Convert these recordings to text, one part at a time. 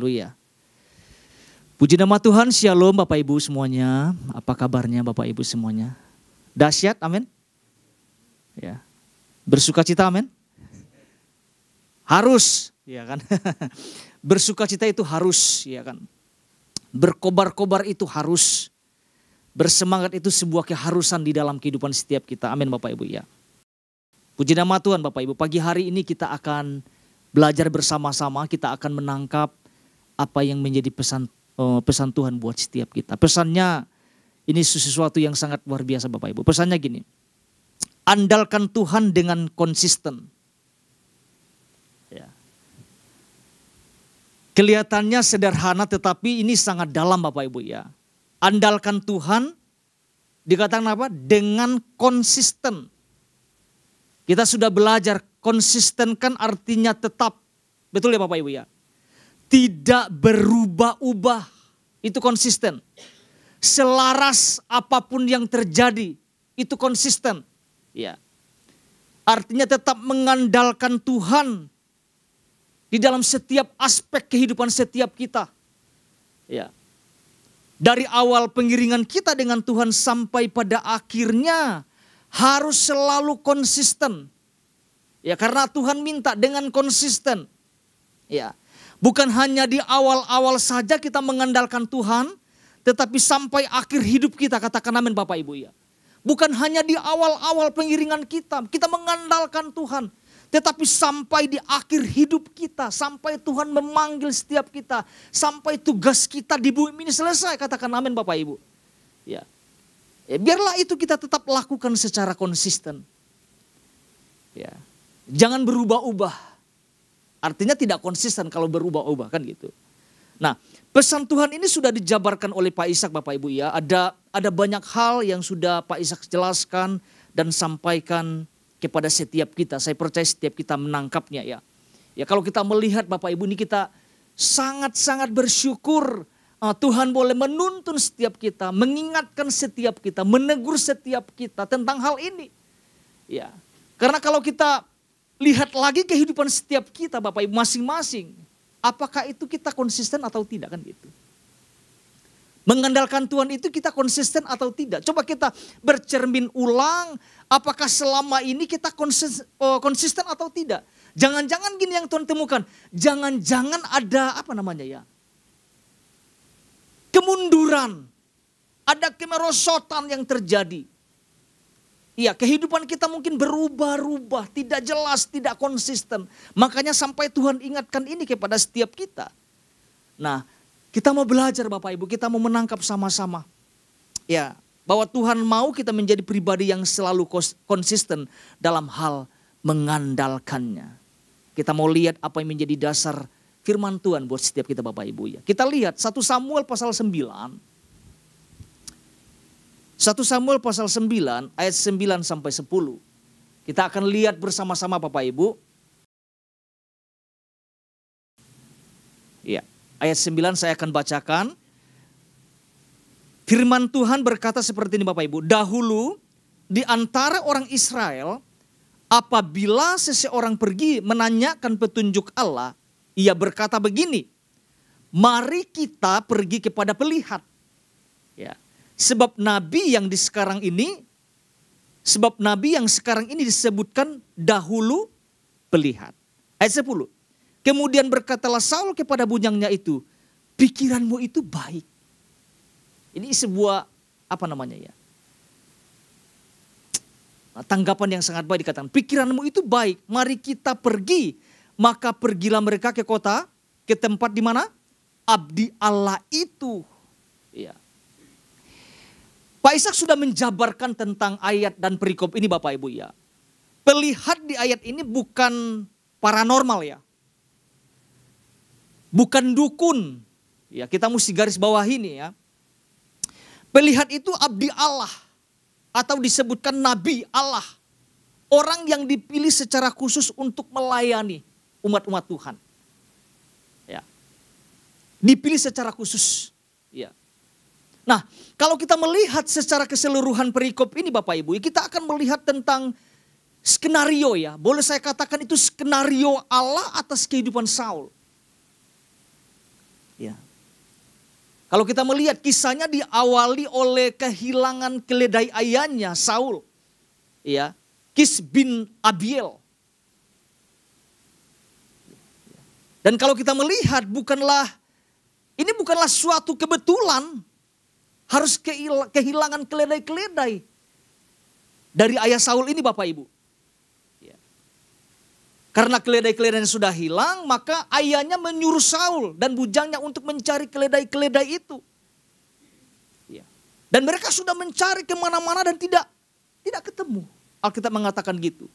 Haleluya. Puji nama Tuhan, Shalom Bapak Ibu semuanya. Apa kabarnya Bapak Ibu semuanya? Dahsyat, amin. Ya. Bersukacita, amin. Harus, ya kan. Bersukacita itu harus, ya kan. Berkobar-kobar itu harus. Bersemangat itu sebuah keharusan di dalam kehidupan setiap kita. Amin Bapak Ibu ya. Puji nama Tuhan Bapak Ibu. Pagi hari ini kita akan belajar bersama-sama. Kita akan menangkap apa yang menjadi pesan Tuhan buat setiap kita. Pesannya ini sesuatu yang sangat luar biasa Bapak Ibu. Pesannya gini. Andalkan Tuhan dengan konsisten. Ya. Kelihatannya sederhana tetapi ini sangat dalam Bapak Ibu ya. Andalkan Tuhan dikatakan apa? Dengan konsisten. Kita sudah belajar konsisten kan artinya tetap. Betul ya Bapak Ibu ya? Tidak berubah-ubah. Itu konsisten. Selaras apapun yang terjadi. Itu konsisten. Ya. Artinya tetap mengandalkan Tuhan. Di dalam setiap aspek kehidupan setiap kita. Ya. Dari awal pengiringan kita dengan Tuhan sampai pada akhirnya. Harus selalu konsisten. Ya, karena Tuhan minta dengan konsisten. Ya. Bukan hanya di awal-awal saja kita mengandalkan Tuhan, tetapi sampai akhir hidup kita, katakan amin Bapak Ibu ya. Bukan hanya di awal-awal pengiringan kita mengandalkan Tuhan. Tetapi sampai di akhir hidup kita, sampai Tuhan memanggil setiap kita, sampai tugas kita di bumi ini selesai, katakan amin Bapak Ibu. Ya. Biarlah itu kita tetap lakukan secara konsisten. Ya. Jangan berubah-ubah. Artinya tidak konsisten kalau berubah-ubah kan gitu. Nah, pesan Tuhan ini sudah dijabarkan oleh Pak Ishak Bapak Ibu ya. Ada banyak hal yang sudah Pak Ishak jelaskan dan sampaikan kepada setiap kita. Saya percaya setiap kita menangkapnya ya. Ya kalau kita melihat Bapak Ibu ini kita sangat-sangat bersyukur. Tuhan boleh menuntun setiap kita, mengingatkan setiap kita, menegur setiap kita tentang hal ini. Ya. Karena kalau kita lihat lagi kehidupan setiap kita Bapak Ibu masing-masing. Apakah itu kita konsisten atau tidak kan gitu. Mengandalkan Tuhan itu kita konsisten atau tidak. Coba kita bercermin ulang. Apakah selama ini kita konsisten atau tidak. Jangan-jangan gini yang Tuhan temukan. Jangan-jangan ada kemunduran. Ada kemerosotan yang terjadi. Iya, kehidupan kita mungkin berubah-ubah, tidak jelas, tidak konsisten. Makanya sampai Tuhan ingatkan ini kepada setiap kita. Nah, kita mau belajar Bapak Ibu, kita mau menangkap sama-sama. Ya, bahwa Tuhan mau kita menjadi pribadi yang selalu konsisten dalam hal mengandalkannya. Kita mau lihat apa yang menjadi dasar firman Tuhan buat setiap kita Bapak Ibu ya. Kita lihat 1 Samuel pasal 9. 1 Samuel pasal 9 ayat 9 sampai 10. Kita akan lihat bersama-sama Bapak Ibu. Ya, ayat 9 saya akan bacakan. Firman Tuhan berkata seperti ini Bapak Ibu. Dahulu di antara orang Israel apabila seseorang pergi menanyakan petunjuk Allah, ia berkata begini, mari kita pergi kepada pelihat. Ya. Sebab nabi yang sekarang ini disebutkan dahulu pelihat. Ayat 10. Kemudian berkatalah Saul kepada bujangnya itu, pikiranmu itu baik. Ini sebuah tanggapan yang sangat baik dikatakan. Pikiranmu itu baik, mari kita pergi. Maka pergilah mereka ke kota, ke tempat di mana abdi Allah itu. Ya. Pak Ishak sudah menjabarkan tentang ayat dan perikop ini Bapak Ibu ya. Pelihat di ayat ini bukan paranormal ya. Bukan dukun. Ya, kita mesti garis bawah ini ya. Pelihat itu abdi Allah. Atau disebutkan nabi Allah. Orang yang dipilih secara khusus untuk melayani umat-umat Tuhan. Ya. Dipilih secara khusus. Ya. Nah, kalau kita melihat secara keseluruhan perikop ini Bapak Ibu, kita akan melihat tentang skenario ya. Boleh saya katakan itu skenario Allah atas kehidupan Saul. Ya. Kalau kita melihat kisahnya diawali oleh kehilangan keledai ayahnya Saul. Ya, Kis bin Abiel. Dan kalau kita melihat ini bukanlah suatu kebetulan harus kehilangan keledai-keledai dari ayah Saul ini Bapak Ibu. Ya. Karena keledai-keledai sudah hilang, maka ayahnya menyuruh Saul dan bujangnya untuk mencari keledai-keledai itu. Ya. Dan mereka sudah mencari kemana-mana dan tidak ketemu. Alkitab mengatakan gitu.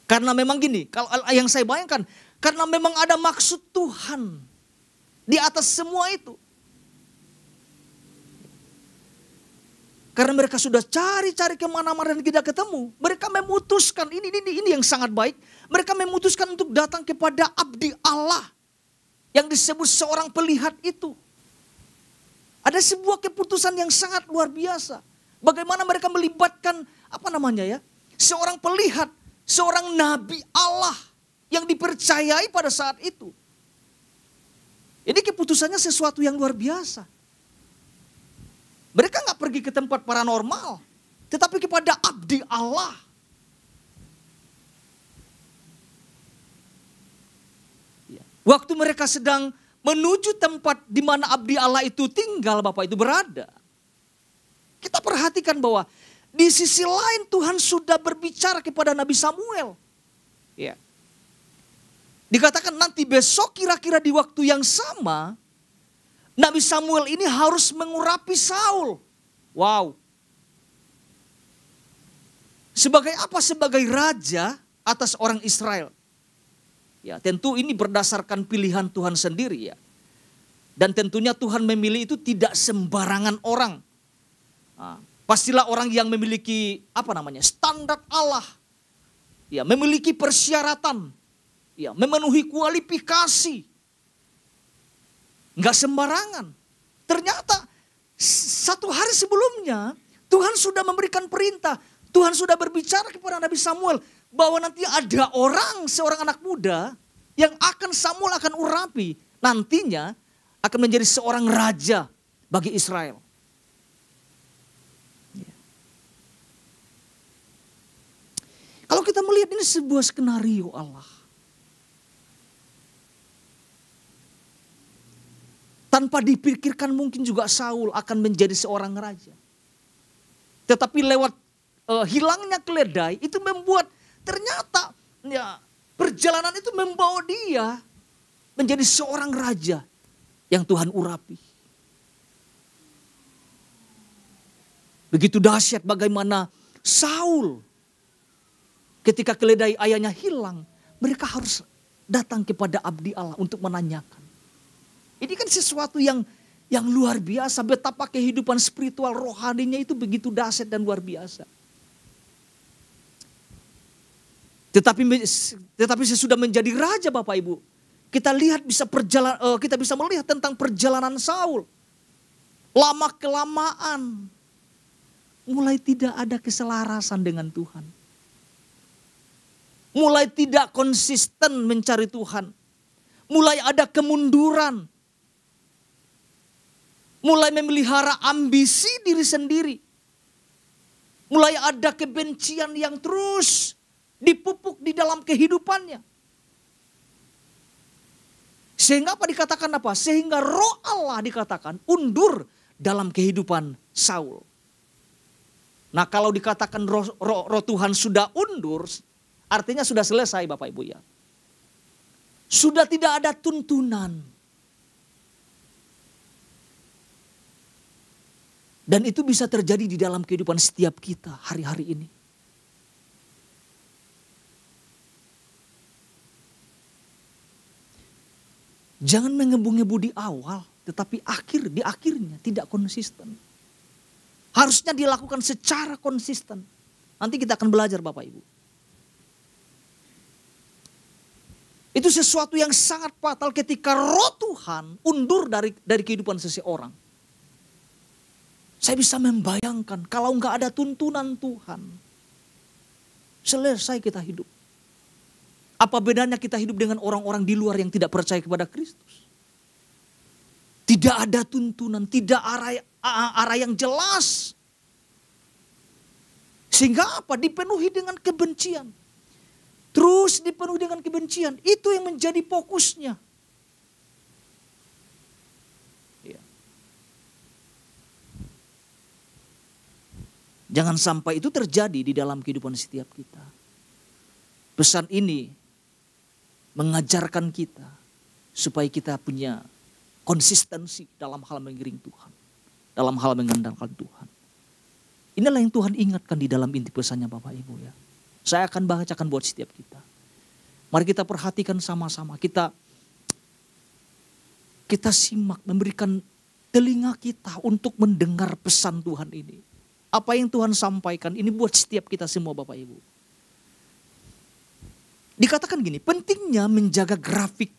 Karena memang gini, kalau yang saya bayangkan, karena memang ada maksud Tuhan di atas semua itu. Karena mereka sudah cari-cari kemana-mana dan tidak ketemu. Mereka memutuskan, ini yang sangat baik. Mereka memutuskan untuk datang kepada abdi Allah. Yang disebut seorang pelihat itu. Ada sebuah keputusan yang sangat luar biasa. Bagaimana mereka melibatkan, seorang pelihat, seorang nabi Allah yang dipercayai pada saat itu. Ini keputusannya sesuatu yang luar biasa. Mereka nggak pergi ke tempat paranormal, tetapi kepada abdi Allah. Waktu mereka sedang menuju tempat di mana abdi Allah itu tinggal, Bapak itu berada. Kita perhatikan bahwa di sisi lain Tuhan sudah berbicara kepada Nabi Samuel. Ya. Dikatakan nanti besok kira-kira di waktu yang sama, Nabi Samuel ini harus mengurapi Saul. Wow. Sebagai apa? Sebagai raja atas orang Israel. Ya, tentu ini berdasarkan pilihan Tuhan sendiri ya. Dan tentunya Tuhan memilih itu tidak sembarangan orang. Nah, pastilah orang yang memiliki standar Allah. Ya, memiliki persyaratan. Ya, memenuhi kualifikasi. Enggak sembarangan. Ternyata satu hari sebelumnya Tuhan sudah memberikan perintah. Tuhan sudah berbicara kepada Nabi Samuel bahwa nanti ada seorang anak muda yang Samuel akan urapi. Nantinya akan menjadi seorang raja bagi Israel. Kalau kita melihat ini sebuah skenario Allah. Tanpa dipikirkan mungkin juga Saul akan menjadi seorang raja. Tetapi lewat hilangnya keledai itu membuat ternyata perjalanan itu membawa dia menjadi seorang raja yang Tuhan urapi. Begitu dahsyat bagaimana Saul ketika keledai ayahnya hilang, mereka harus datang kepada abdi Allah untuk menanyakan. Ini kan sesuatu yang luar biasa. Betapa kehidupan spiritual rohaninya itu begitu dahsyat dan luar biasa. Tetapi sesudah menjadi raja Bapak Ibu, kita bisa melihat tentang perjalanan Saul. Lama kelamaan mulai tidak ada keselarasan dengan Tuhan. Mulai tidak konsisten mencari Tuhan. Mulai ada kemunduran. Mulai memelihara ambisi diri sendiri. Mulai ada kebencian yang terus dipupuk di dalam kehidupannya. Sehingga dikatakan apa? Sehingga roh Allah dikatakan undur dalam kehidupan Saul. Nah, kalau dikatakan roh Tuhan sudah undur, artinya sudah selesai Bapak Ibu ya. Sudah tidak ada tuntunan. Dan itu bisa terjadi di dalam kehidupan setiap kita hari-hari ini. Jangan mengebu-ngebu di awal, tetapi di akhirnya tidak konsisten. Harusnya dilakukan secara konsisten. Nanti kita akan belajar Bapak Ibu. Itu sesuatu yang sangat fatal ketika roh Tuhan undur dari kehidupan seseorang. Saya bisa membayangkan kalau nggak ada tuntunan Tuhan, selesai kita hidup. Apa bedanya kita hidup dengan orang-orang di luar yang tidak percaya kepada Kristus? Tidak ada tuntunan, tidak arah yang jelas. Sehingga apa? Dipenuhi dengan kebencian. Terus dipenuhi dengan kebencian. Itu yang menjadi fokusnya. Ya. Jangan sampai itu terjadi di dalam kehidupan setiap kita. Pesan ini mengajarkan kita supaya kita punya konsistensi dalam hal mengiring Tuhan. Dalam hal mengandalkan Tuhan. Inilah yang Tuhan ingatkan di dalam inti pesannya Bapak Ibu ya. Saya akan bacakan buat setiap kita. Mari kita perhatikan sama-sama. Kita simak, memberikan telinga kita untuk mendengar pesan Tuhan ini. Apa yang Tuhan sampaikan ini buat setiap kita semua Bapak Ibu. Dikatakan gini, pentingnya menjaga grafik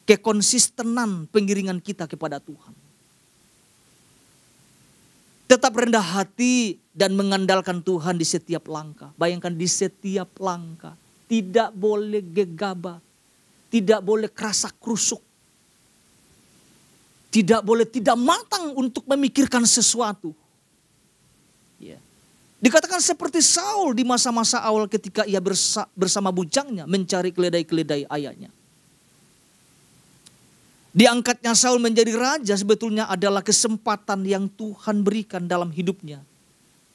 kekonsistenan pengiringan kita kepada Tuhan. Tetap rendah hati dan mengandalkan Tuhan di setiap langkah. Bayangkan di setiap langkah. Tidak boleh gegabah. Tidak boleh kerasak krusuk. Tidak boleh tidak matang untuk memikirkan sesuatu. Ya. Dikatakan seperti Saul di masa-masa awal ketika ia bersama bujangnya mencari keledai-keledai ayahnya. Diangkatnya Saul menjadi raja sebetulnya adalah kesempatan yang Tuhan berikan dalam hidupnya.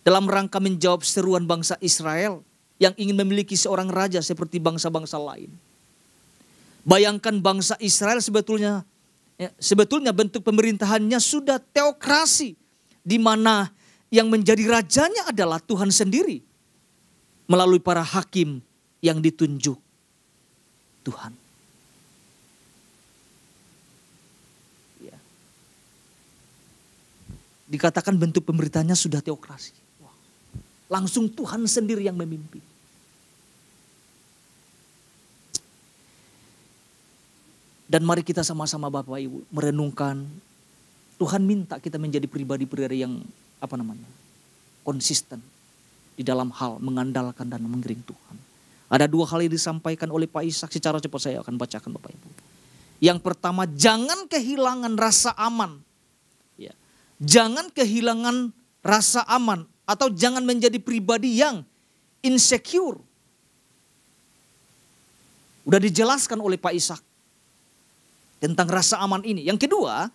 Dalam rangka menjawab seruan bangsa Israel yang ingin memiliki seorang raja seperti bangsa-bangsa lain. Bayangkan bangsa Israel sebetulnya bentuk pemerintahannya sudah teokrasi. Di mana yang menjadi rajanya adalah Tuhan sendiri. Melalui para hakim yang ditunjuk Tuhan. Dikatakan bentuk pemerintahnya sudah teokrasi. Langsung Tuhan sendiri yang memimpin. Dan mari kita sama-sama Bapak Ibu merenungkan. Tuhan minta kita menjadi pribadi-pribadi yang konsisten. Di dalam hal mengandalkan dan mengiring Tuhan. Ada dua hal yang disampaikan oleh Pak Ishak. Secara cepat saya akan bacakan Bapak Ibu. Yang pertama, jangan kehilangan rasa aman. Jangan kehilangan rasa aman atau jangan menjadi pribadi yang insecure. Udah dijelaskan oleh Pak Ishak tentang rasa aman ini. Yang kedua,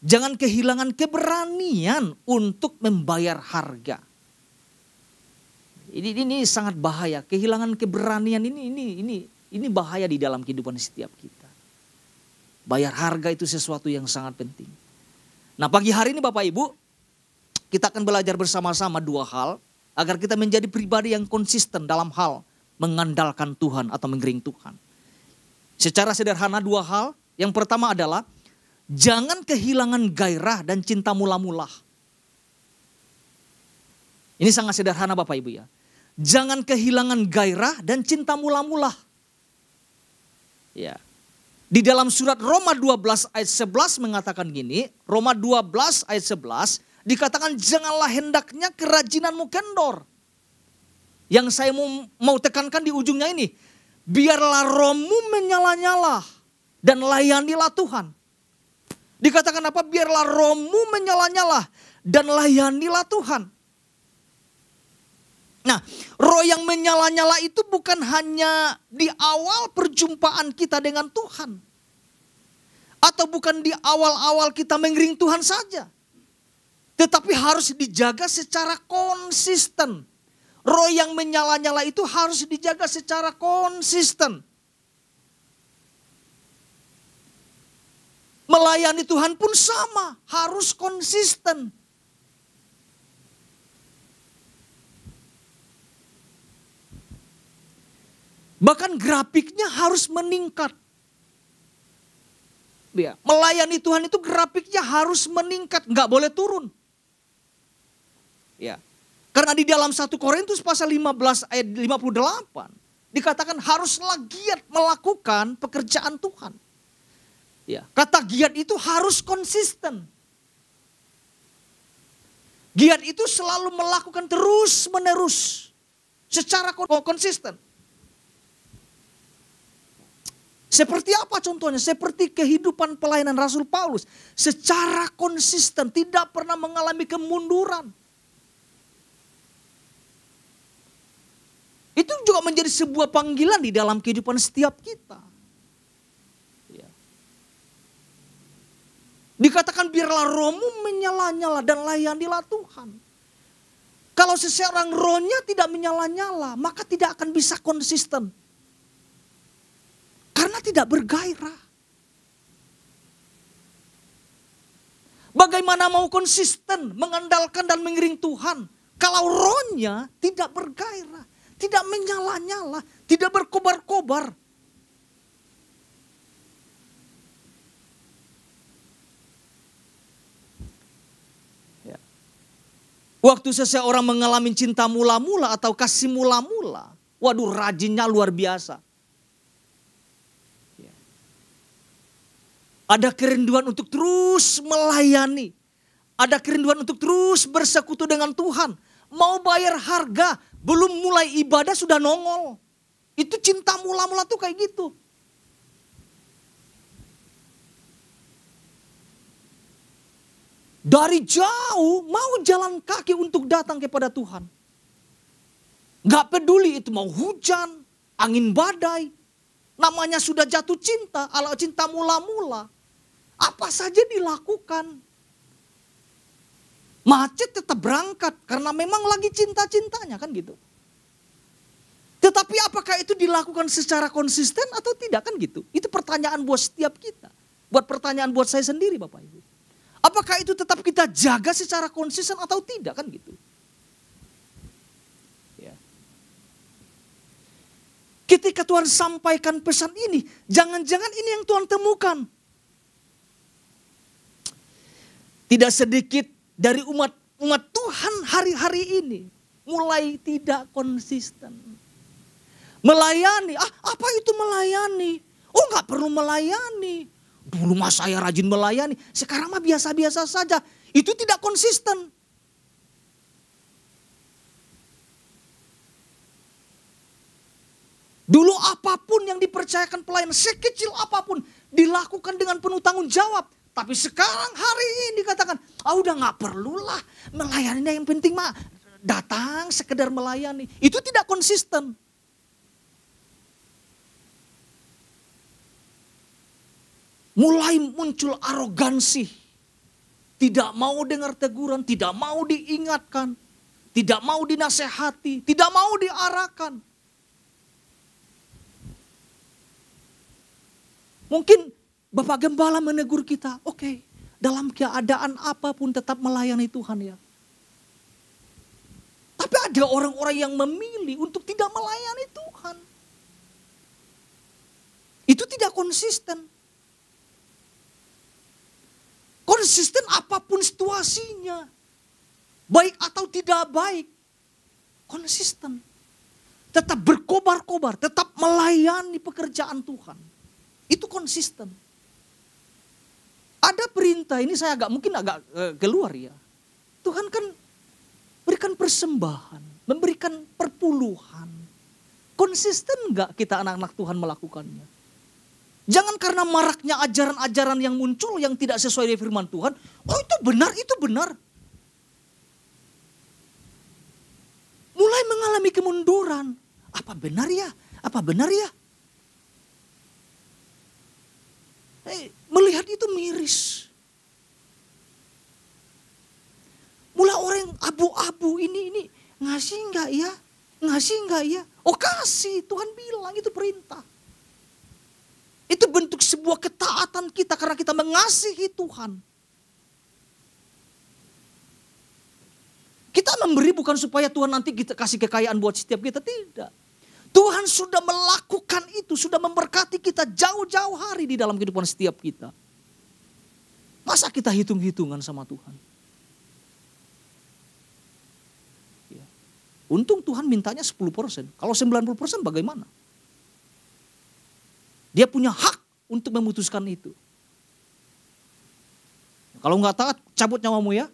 jangan kehilangan keberanian untuk membayar harga. Ini sangat bahaya. Kehilangan keberanian ini bahaya di dalam kehidupan setiap kita. Bayar harga itu sesuatu yang sangat penting. Nah pagi hari ini Bapak Ibu, kita akan belajar bersama-sama dua hal agar kita menjadi pribadi yang konsisten dalam hal mengandalkan Tuhan atau mengiring Tuhan. Secara sederhana dua hal, yang pertama adalah jangan kehilangan gairah dan cinta mula-mula. Ini sangat sederhana Bapak Ibu ya. Jangan kehilangan gairah dan cinta mula-mula. Ya. Di dalam surat Roma 12 ayat 11 mengatakan gini, Roma 12 ayat 11 dikatakan janganlah hendaknya kerajinanmu kendor. Yang saya mau tekankan di ujungnya ini, biarlah rohmu menyala-nyala dan layanilah Tuhan. Dikatakan apa? Biarlah rohmu menyala-nyala dan layanilah Tuhan. Nah, roh yang menyala-nyala itu bukan hanya di awal perjumpaan kita dengan Tuhan. Atau bukan di awal-awal kita mengiring Tuhan saja. Tetapi harus dijaga secara konsisten. Roh yang menyala-nyala itu harus dijaga secara konsisten. Melayani Tuhan pun sama, harus konsisten. Bahkan grafiknya harus meningkat. Ya, melayani Tuhan itu grafiknya harus meningkat, nggak boleh turun. Ya. Karena di dalam 1 Korintus pasal 15 ayat 58 dikatakan haruslah giat melakukan pekerjaan Tuhan. Ya, kata giat itu harus konsisten. Giat itu selalu melakukan terus-menerus secara konsisten. Seperti apa contohnya? Seperti kehidupan pelayanan Rasul Paulus. Secara konsisten, tidak pernah mengalami kemunduran. Itu juga menjadi sebuah panggilan di dalam kehidupan setiap kita. Ya. Dikatakan biarlah rohmu menyala-nyala dan layanilah Tuhan. Kalau seseorang rohnya tidak menyala-nyala, maka tidak akan bisa konsisten. Karena tidak bergairah. Bagaimana mau konsisten mengandalkan dan mengiring Tuhan kalau rohnya tidak bergairah, tidak menyala-nyala, tidak berkobar-kobar. Ya. Waktu seseorang mengalami cinta mula-mula atau kasih mula-mula, waduh rajinnya luar biasa. Ada kerinduan untuk terus melayani. Ada kerinduan untuk terus bersekutu dengan Tuhan. Mau bayar harga, belum mulai ibadah sudah nongol. Itu cinta mula-mula tuh kayak gitu. Dari jauh mau jalan kaki untuk datang kepada Tuhan. Gak peduli itu mau hujan, angin badai. Namanya sudah jatuh cinta, ala cinta mula-mula. Apa saja dilakukan. Macet tetap berangkat karena memang lagi cinta-cintanya kan gitu. Tetapi apakah itu dilakukan secara konsisten atau tidak kan gitu. Itu pertanyaan buat setiap kita. Buat pertanyaan buat saya sendiri Bapak Ibu. Apakah itu tetap kita jaga secara konsisten atau tidak kan gitu. Ya. Ketika Tuhan sampaikan pesan ini, jangan-jangan ini yang Tuhan temukan. Tidak sedikit dari umat Tuhan hari-hari ini mulai tidak konsisten. Melayani, apa itu melayani? Oh gak perlu melayani. Dulu mah saya rajin melayani, sekarang mah biasa-biasa saja. Itu tidak konsisten. Dulu apapun yang dipercayakan pelayan, sekecil apapun dilakukan dengan penuh tanggung jawab. Tapi sekarang hari ini dikatakan, udah gak perlulah melayani, yang penting mah datang sekedar melayani. Itu tidak konsisten. Mulai muncul arogansi. Tidak mau dengar teguran, tidak mau diingatkan. Tidak mau dinasehati, tidak mau diarahkan. Mungkin Bapak Gembala menegur kita, oke, dalam keadaan apapun tetap melayani Tuhan ya. Tapi ada orang-orang yang memilih untuk tidak melayani Tuhan. Itu tidak konsisten. Konsisten apapun situasinya. Baik atau tidak baik. Konsisten. Tetap berkobar-kobar, tetap melayani pekerjaan Tuhan. Itu konsisten. Ada perintah, ini saya mungkin agak keluar ya. Tuhan kan berikan persembahan, memberikan perpuluhan. Konsisten enggak kita anak-anak Tuhan melakukannya? Jangan karena maraknya ajaran-ajaran yang muncul yang tidak sesuai dengan firman Tuhan. Oh itu benar, itu benar. Mulai mengalami kemunduran. Apa benar ya? Apa benar ya? Melihat itu miris. Mulai orang abu-abu ini ngasih enggak ya? Ngasih enggak ya? Oh kasih, Tuhan bilang itu perintah. Itu bentuk sebuah ketaatan kita karena kita mengasihi Tuhan. Kita memberi bukan supaya Tuhan nanti kita kasih kekayaan buat setiap kita, tidak. Tuhan sudah melakukan itu, sudah memberkati kita jauh-jauh hari di dalam kehidupan setiap kita. Masa kita hitung-hitungan sama Tuhan? Ya. Untung Tuhan mintanya 10%. Kalau 90% bagaimana? Dia punya hak untuk memutuskan itu. Kalau nggak taat, cabut nyawamu ya.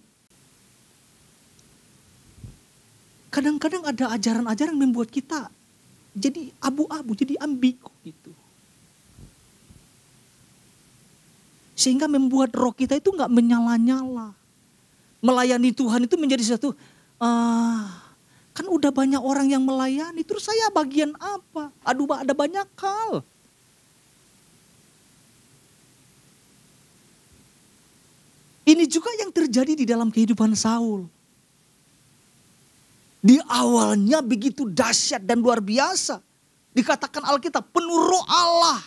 Kadang-kadang ada ajaran-ajaran yang membuat kita jadi abu-abu, jadi ambigu gitu. Sehingga membuat roh kita itu nggak menyala-nyala. Melayani Tuhan itu menjadi sesuatu, kan udah banyak orang yang melayani, terus saya bagian apa? Aduh, ada banyak hal. Ini juga yang terjadi di dalam kehidupan Saul. Di awalnya begitu dahsyat dan luar biasa. Dikatakan Alkitab penuh roh Allah.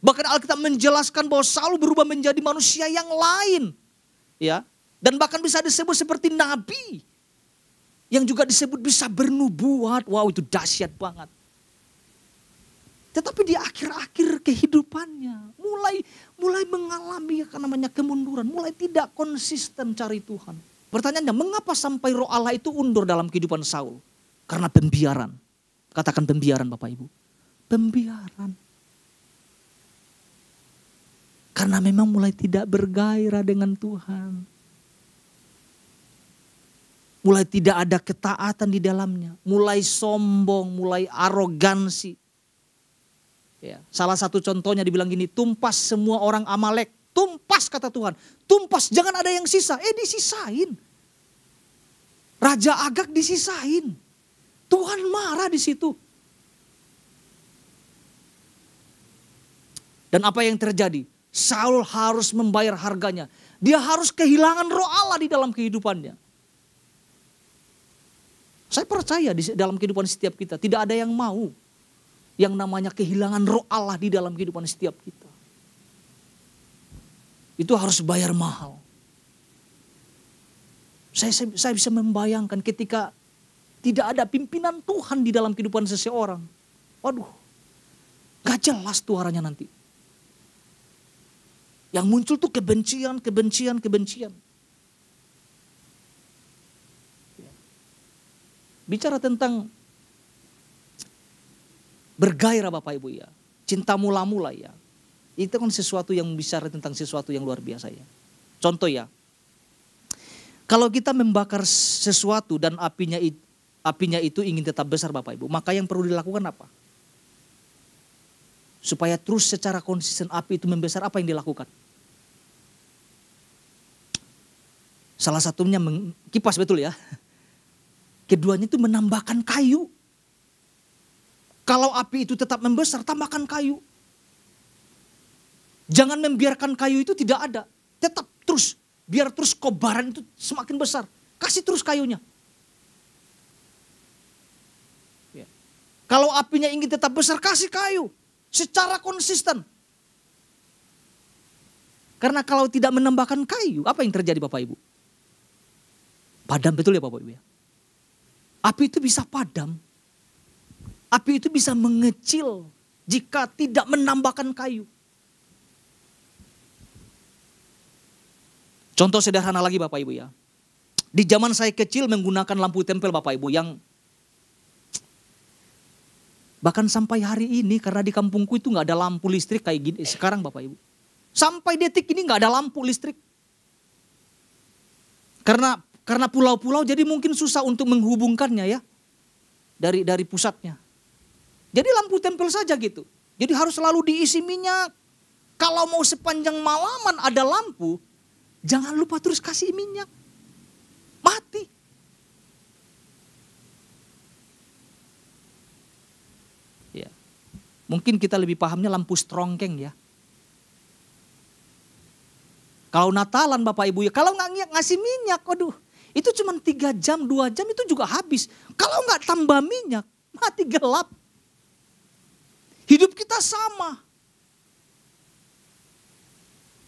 Bahkan Alkitab menjelaskan bahwa Saul berubah menjadi manusia yang lain. Ya, dan bahkan bisa disebut seperti nabi. Yang juga disebut bisa bernubuat. Wow, itu dahsyat banget. Tetapi di akhir-akhir kehidupannya mulai mengalami yang namanya kemunduran, mulai tidak konsisten cari Tuhan. Pertanyaannya, mengapa sampai roh Allah itu undur dalam kehidupan Saul? Karena pembiaran. Katakan pembiaran Bapak Ibu. Pembiaran. Karena memang mulai tidak bergairah dengan Tuhan. Mulai tidak ada ketaatan di dalamnya. Mulai sombong, mulai arogansi. Ya, salah satu contohnya dibilang gini, tumpas semua orang Amalek. Tumpas kata Tuhan. Tumpas, jangan ada yang sisa. Disisain. Raja Agag disisain. Tuhan marah di situ. Dan apa yang terjadi? Saul harus membayar harganya. Dia harus kehilangan roh Allah di dalam kehidupannya. Saya percaya di dalam kehidupan setiap kita tidak ada yang mau yang namanya kehilangan roh Allah di dalam kehidupan setiap kita. Itu harus bayar mahal. Saya bisa membayangkan ketika tidak ada pimpinan Tuhan di dalam kehidupan seseorang. Waduh, gak jelas tuh arahnya nanti. Yang muncul tuh kebencian. Bicara tentang bergairah Bapak Ibu ya. Cinta mula-mula ya. Itu kan sesuatu yang bicara tentang sesuatu yang luar biasa ya. Contoh ya. Kalau kita membakar sesuatu dan apinya itu ingin tetap besar Bapak Ibu. Maka yang perlu dilakukan apa? Supaya terus secara konsisten api itu membesar, apa yang dilakukan? Salah satunya kipas, betul ya. Keduanya itu menambahkan kayu. Kalau api itu tetap membesar, tambahkan kayu. Jangan membiarkan kayu itu tidak ada. Tetap terus, biar terus kobaran itu semakin besar. Kasih terus kayunya. Ya. Kalau apinya ingin tetap besar, kasih kayu. Secara konsisten. Karena kalau tidak menambahkan kayu, apa yang terjadi Bapak Ibu? Padam, betul ya Bapak Ibu ya? Api itu bisa padam. Api itu bisa mengecil jika tidak menambahkan kayu. Contoh sederhana lagi Bapak Ibu ya. Di zaman saya kecil menggunakan lampu tempel Bapak Ibu yang bahkan sampai hari ini karena di kampungku itu gak ada lampu listrik kayak gini sekarang Bapak Ibu. Sampai detik ini gak ada lampu listrik. Karena pulau-pulau jadi mungkin susah untuk menghubungkannya ya. Dari pusatnya. Jadi lampu tempel saja gitu. Jadi harus selalu diisi minyak. Kalau mau sepanjang malaman ada lampu, jangan lupa terus kasih minyak. Mati. Ya. Mungkin kita lebih pahamnya lampu strongkeng ya. Kalau Natalan Bapak Ibu ya, kalau nggak ngasih minyak, aduh, itu cuma 3 jam, 2 jam itu juga habis. Kalau nggak tambah minyak, mati gelap. Hidup kita sama.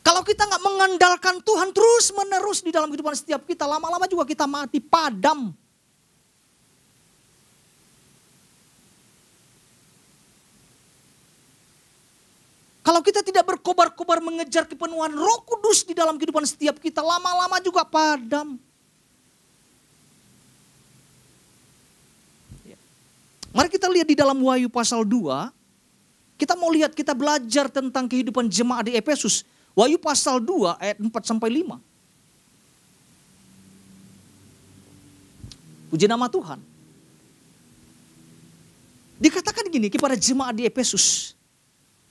Kalau kita nggak mengandalkan Tuhan terus menerus di dalam kehidupan setiap kita, lama-lama juga kita mati, padam. Kalau kita tidak berkobar-kobar mengejar kepenuhan Roh Kudus di dalam kehidupan setiap kita, lama-lama juga padam. Mari kita lihat di dalam Wahyu pasal 2, kita mau lihat, kita belajar tentang kehidupan jemaat di Efesus. Wahyu pasal 2 ayat 4-5. Puji nama Tuhan. Dikatakan gini kepada jemaat di Efesus.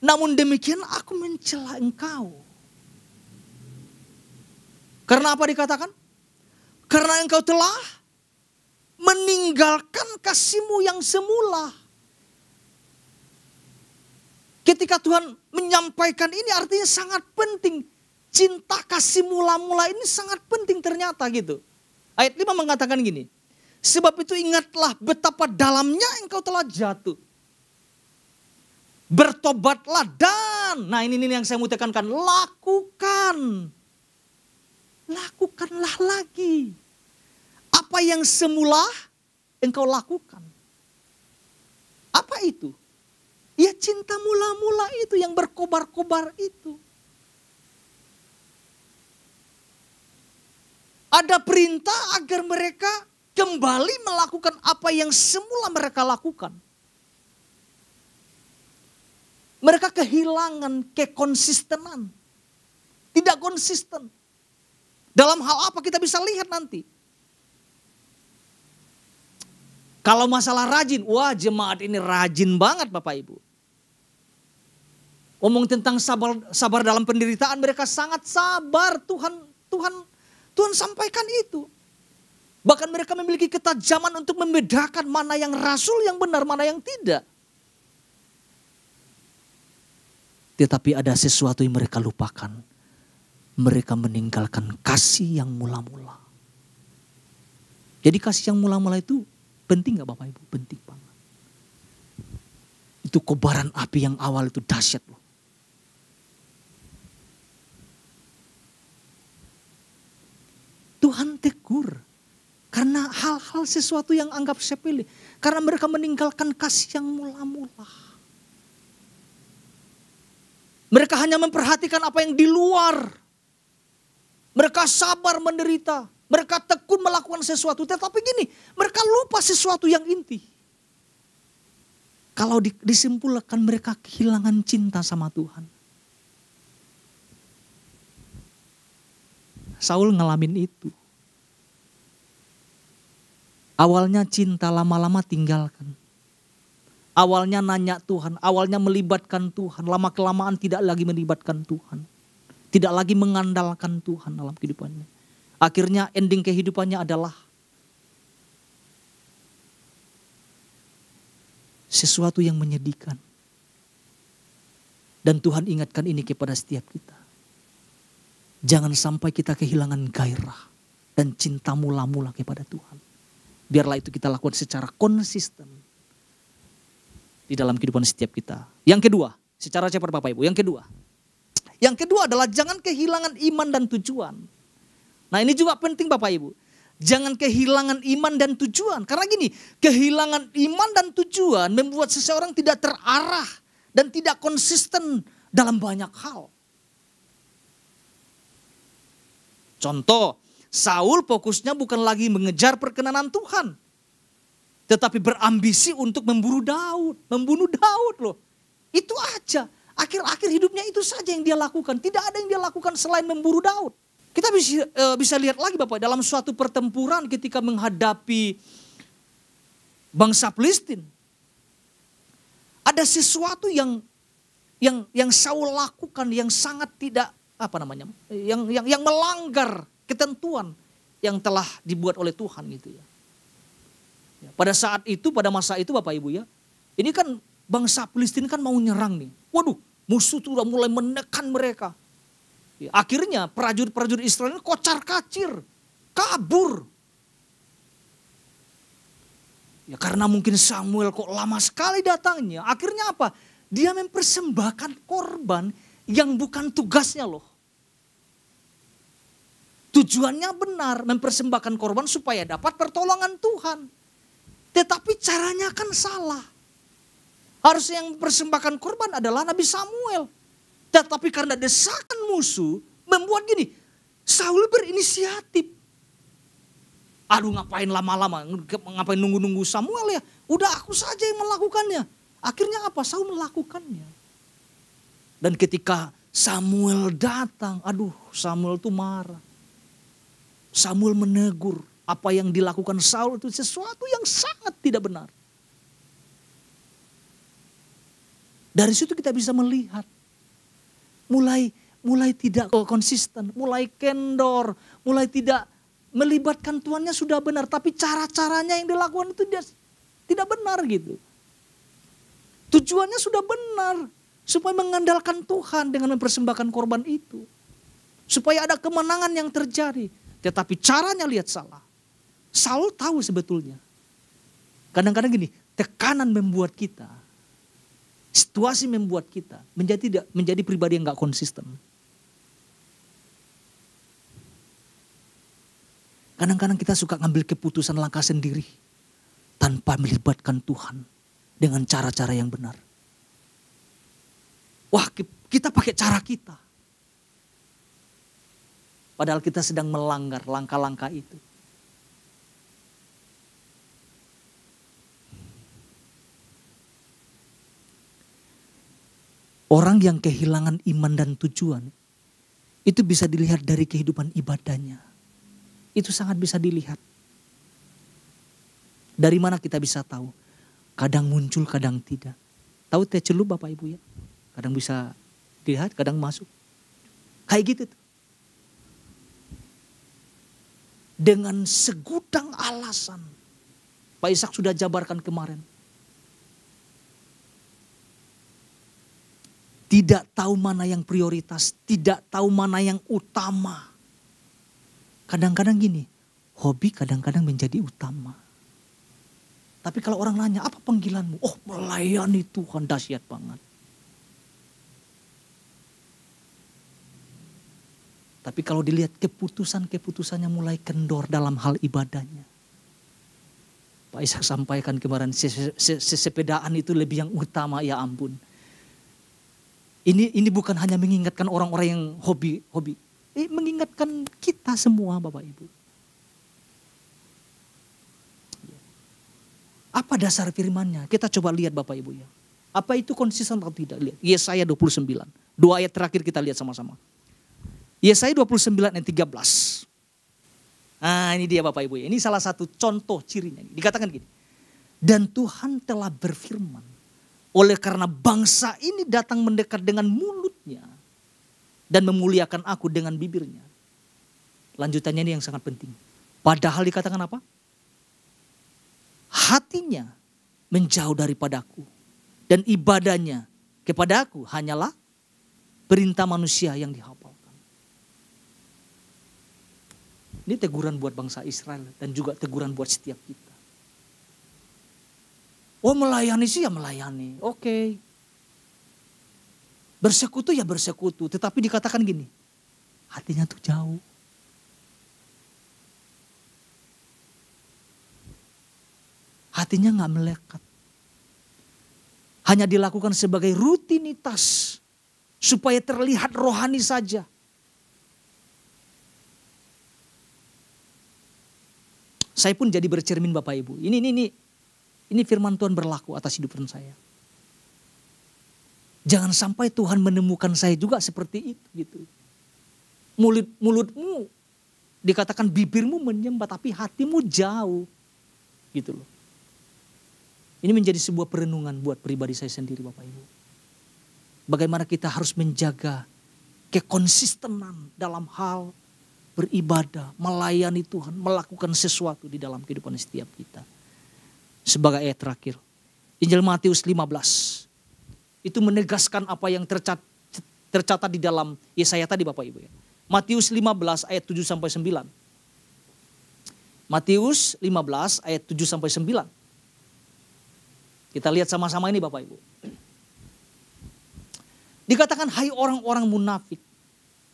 Namun demikian aku mencela engkau. Karena apa dikatakan? Karena engkau telah meninggalkan kasih-Mu yang semula. Ketika Tuhan menyampaikan ini artinya sangat penting. Cinta kasih mula-mula ini sangat penting ternyata gitu. Ayat 5 mengatakan gini. Sebab itu ingatlah betapa dalamnya engkau telah jatuh. Bertobatlah dan, nah ini yang saya mau tekankan, lakukanlah lagi. Apa yang semula engkau lakukan. Apa itu? Ya cinta mula-mula itu yang berkobar-kobar itu. Ada perintah agar mereka kembali melakukan apa yang semula mereka lakukan. Mereka kehilangan kekonsistenan. Tidak konsisten. Dalam hal apa kita bisa lihat nanti. Kalau masalah rajin, wah jemaat ini rajin banget Bapak Ibu. Ngomong tentang sabar dalam penderitaan, mereka sangat sabar. Tuhan sampaikan itu. Bahkan mereka memiliki ketajaman untuk membedakan mana yang rasul yang benar, mana yang tidak. Tetapi ada sesuatu yang mereka lupakan. Mereka meninggalkan kasih yang mula-mula. Jadi kasih yang mula-mula itu penting gak Bapak Ibu? Penting banget. Itu kobaran api yang awal itu dahsyat loh. Tuhan tegur. Karena hal-hal sesuatu yang anggap sepele. Karena mereka meninggalkan kasih yang mula-mula. Mereka hanya memperhatikan apa yang di luar. Mereka sabar menderita. Mereka tekun melakukan sesuatu. Tetapi gini, mereka lupa sesuatu yang inti. Kalau disimpulkan mereka kehilangan cinta sama Tuhan. Saul ngalamin itu. Awalnya cinta, lama-lama tinggalkan. Awalnya nanya Tuhan, awalnya melibatkan Tuhan. Lama-kelamaan tidak lagi melibatkan Tuhan. Tidak lagi mengandalkan Tuhan dalam kehidupannya. Akhirnya ending kehidupannya adalah sesuatu yang menyedihkan. Dan Tuhan ingatkan ini kepada setiap kita. Jangan sampai kita kehilangan gairah dan cinta mula-mula kepada Tuhan. Biarlah itu kita lakukan secara konsisten di dalam kehidupan setiap kita. Yang kedua, secara cepat Bapak Ibu, yang kedua adalah jangan kehilangan iman dan tujuan. Nah ini juga penting Bapak Ibu. Jangan kehilangan iman dan tujuan. Karena gini, kehilangan iman dan tujuan membuat seseorang tidak terarah dan tidak konsisten dalam banyak hal. Contoh, Saul fokusnya bukan lagi mengejar perkenanan Tuhan. Tetapi berambisi untuk membunuh Daud loh. Itu aja. Akhir-akhir hidupnya itu saja yang dia lakukan. Tidak ada yang dia lakukan selain memburu Daud. Kita bisa lihat lagi Bapak dalam suatu pertempuran ketika menghadapi bangsa Filistin. Ada sesuatu yang Saul lakukan yang sangat tidak yang melanggar ketentuan yang telah dibuat oleh Tuhan gitu ya. Pada saat itu, pada masa itu Bapak Ibu ya, ini kan bangsa Filistin kan mau nyerang nih. Waduh, musuh tuh udah mulai menekan mereka. Ya, akhirnya prajurit Israel ini kocar-kacir, kabur. Ya karena mungkin Samuel kok lama sekali datangnya. Akhirnya apa? Dia mempersembahkan korban yang bukan tugasnya loh. Tujuannya benar, mempersembahkan korban supaya dapat pertolongan Tuhan. Tetapi caranya kan salah. Harusnya yang mempersembahkan korban adalah Nabi Samuel. Tetapi karena desakan musuh, membuat gini, Saul berinisiatif. Aduh ngapain lama-lama, ngapain nunggu-nunggu Samuel ya. Udah aku saja yang melakukannya. Akhirnya apa? Saul melakukannya. Dan ketika Samuel datang, aduh Samuel tuh marah. Samuel menegur apa yang dilakukan Saul itu sesuatu yang sangat tidak benar. Dari situ kita bisa melihat mulai mulai tidak konsisten, mulai kendor, mulai tidak melibatkan Tuhannya sudah benar. Tapi cara-caranya yang dilakukan itu dia tidak benar gitu. Tujuannya sudah benar. Supaya mengandalkan Tuhan dengan mempersembahkan korban itu. Supaya ada kemenangan yang terjadi. Tetapi caranya lihat salah. Saul tahu sebetulnya. Kadang-kadang gini, tekanan membuat kita, situasi membuat kita menjadi pribadi yang gak konsisten. Kadang-kadang kita suka ngambil keputusan langkah sendiri tanpa melibatkan Tuhan dengan cara-cara yang benar. Wah, kita pakai cara kita. Padahal kita sedang melanggar langkah-langkah itu. Orang yang kehilangan iman dan tujuan, itu bisa dilihat dari kehidupan ibadahnya. Itu sangat bisa dilihat. Dari mana kita bisa tahu? Kadang muncul, kadang tidak. Tahu teh celup Bapak Ibu ya? Kadang bisa dilihat, kadang masuk. Kayak gitu tuh. Dengan segudang alasan. Pak Ishak sudah jabarkan kemarin. Tidak tahu mana yang prioritas, tidak tahu mana yang utama. Kadang-kadang gini, hobi kadang-kadang menjadi utama. Tapi kalau orang nanya, apa panggilanmu? Oh, melayani Tuhan, dahsyat banget. Tapi kalau dilihat keputusannya mulai kendor dalam hal ibadahnya. Pak Ishak sampaikan kemarin, sepedaan itu lebih yang utama, ya ampun. Ini bukan hanya mengingatkan orang-orang yang hobi. Mengingatkan kita semua Bapak Ibu. Apa dasar firman-Nya? Kita coba lihat Bapak Ibu ya. Apa itu konsisten atau tidak? Lihat Yesaya 29. 2 ayat terakhir kita lihat sama-sama. Yesaya 29 ayat 13. Nah ini dia Bapak Ibu ya. Ini salah satu contoh cirinya. Dikatakan gini. Dan Tuhan telah berfirman. Oleh karena bangsa ini datang mendekat dengan mulutnya. Dan memuliakan aku dengan bibirnya. Lanjutannya ini yang sangat penting. Padahal dikatakan apa? Hatinya menjauh daripadaku. Dan ibadahnya kepada aku hanyalah perintah manusia yang dihafalkan. Ini teguran buat bangsa Israel dan juga teguran buat setiap kita. Oh melayani sih ya melayani, oke. Bersekutu ya bersekutu, tetapi dikatakan gini, hatinya tuh jauh. Hatinya gak melekat. Hanya dilakukan sebagai rutinitas, supaya terlihat rohani saja. Saya pun jadi bercermin Bapak Ibu, ini firman Tuhan berlaku atas hidup saya. Jangan sampai Tuhan menemukan saya juga seperti itu gitu. Mulutmu dikatakan bibirmu menyembah tapi hatimu jauh. Gitu loh. Ini menjadi sebuah perenungan buat pribadi saya sendiri Bapak Ibu. Bagaimana kita harus menjaga kekonsistenan dalam hal beribadah, melayani Tuhan, melakukan sesuatu di dalam kehidupan setiap kita. Sebagai ayat terakhir, Injil Matius 15. Itu menegaskan apa yang tercatat di dalam Yesaya tadi Bapak Ibu ya. Matius 15 ayat 7 sampai 9. Matius 15 ayat 7 sampai 9. Kita lihat sama-sama ini Bapak Ibu. Dikatakan hai orang-orang munafik.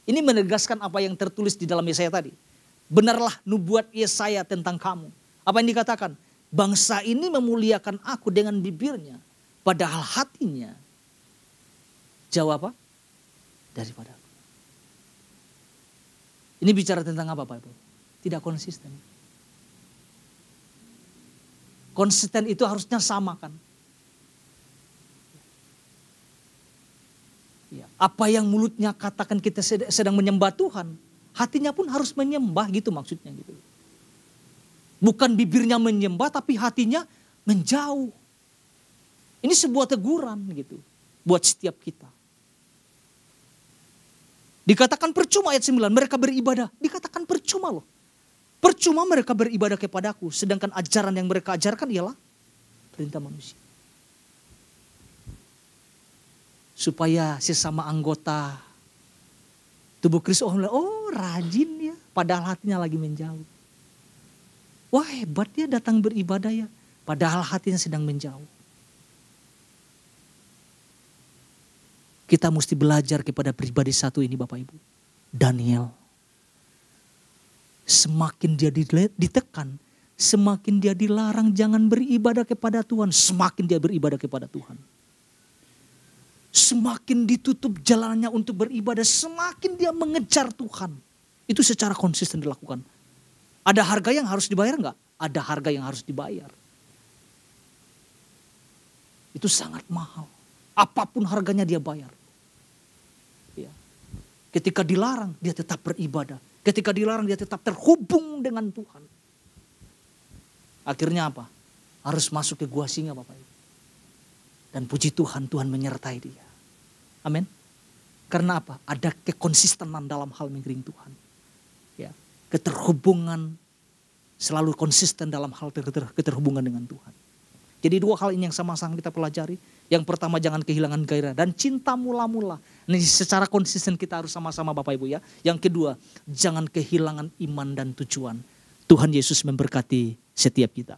Ini menegaskan apa yang tertulis di dalam Yesaya tadi. Benarlah nubuat Yesaya tentang kamu. Apa yang dikatakan? Bangsa ini memuliakan aku dengan bibirnya. Padahal hatinya jauh apa? Daripada aku. Ini bicara tentang apa Pak Ibu? Tidak konsisten. Konsisten itu harusnya samakan. Ya, apa yang mulutnya katakan kita sedang menyembah Tuhan, hatinya pun harus menyembah gitu maksudnya gitu. Bukan bibirnya menyembah tapi hatinya menjauh. Ini sebuah teguran gitu buat setiap kita. Dikatakan percuma ayat 9, mereka beribadah. Dikatakan percuma loh. Percuma mereka beribadah kepadaku, sedangkan ajaran yang mereka ajarkan ialah perintah manusia. Supaya sesama anggota tubuh Kristus, oh rajin ya, padahal hatinya lagi menjauh. Wah hebat dia datang beribadah ya, padahal hatinya sedang menjauh. Kita mesti belajar kepada pribadi satu ini Bapak Ibu. Daniel. Semakin dia ditekan, semakin dia dilarang jangan beribadah kepada Tuhan, semakin dia beribadah kepada Tuhan. Semakin ditutup jalannya untuk beribadah, semakin dia mengejar Tuhan. Itu secara konsisten dilakukan. Ada harga yang harus dibayar enggak? Ada harga yang harus dibayar. Itu sangat mahal. Apapun harganya dia bayar. Ya. Ketika dilarang dia tetap beribadah. Ketika dilarang dia tetap terhubung dengan Tuhan. Akhirnya apa? Harus masuk ke gua singa Bapak Ibu. Dan puji Tuhan, Tuhan menyertai dia. Amin. Karena apa? Ada kekonsistenan dalam hal mengiring Tuhan. Ya. Keterhubungan, selalu konsisten dalam hal keterhubungan dengan Tuhan. Jadi dua hal ini yang sama-sama kita pelajari. Yang pertama jangan kehilangan gairah dan cinta mula-mula. Ini secara konsisten kita harus sama-sama Bapak Ibu ya. Yang kedua, jangan kehilangan iman dan tujuan. Tuhan Yesus memberkati setiap kita.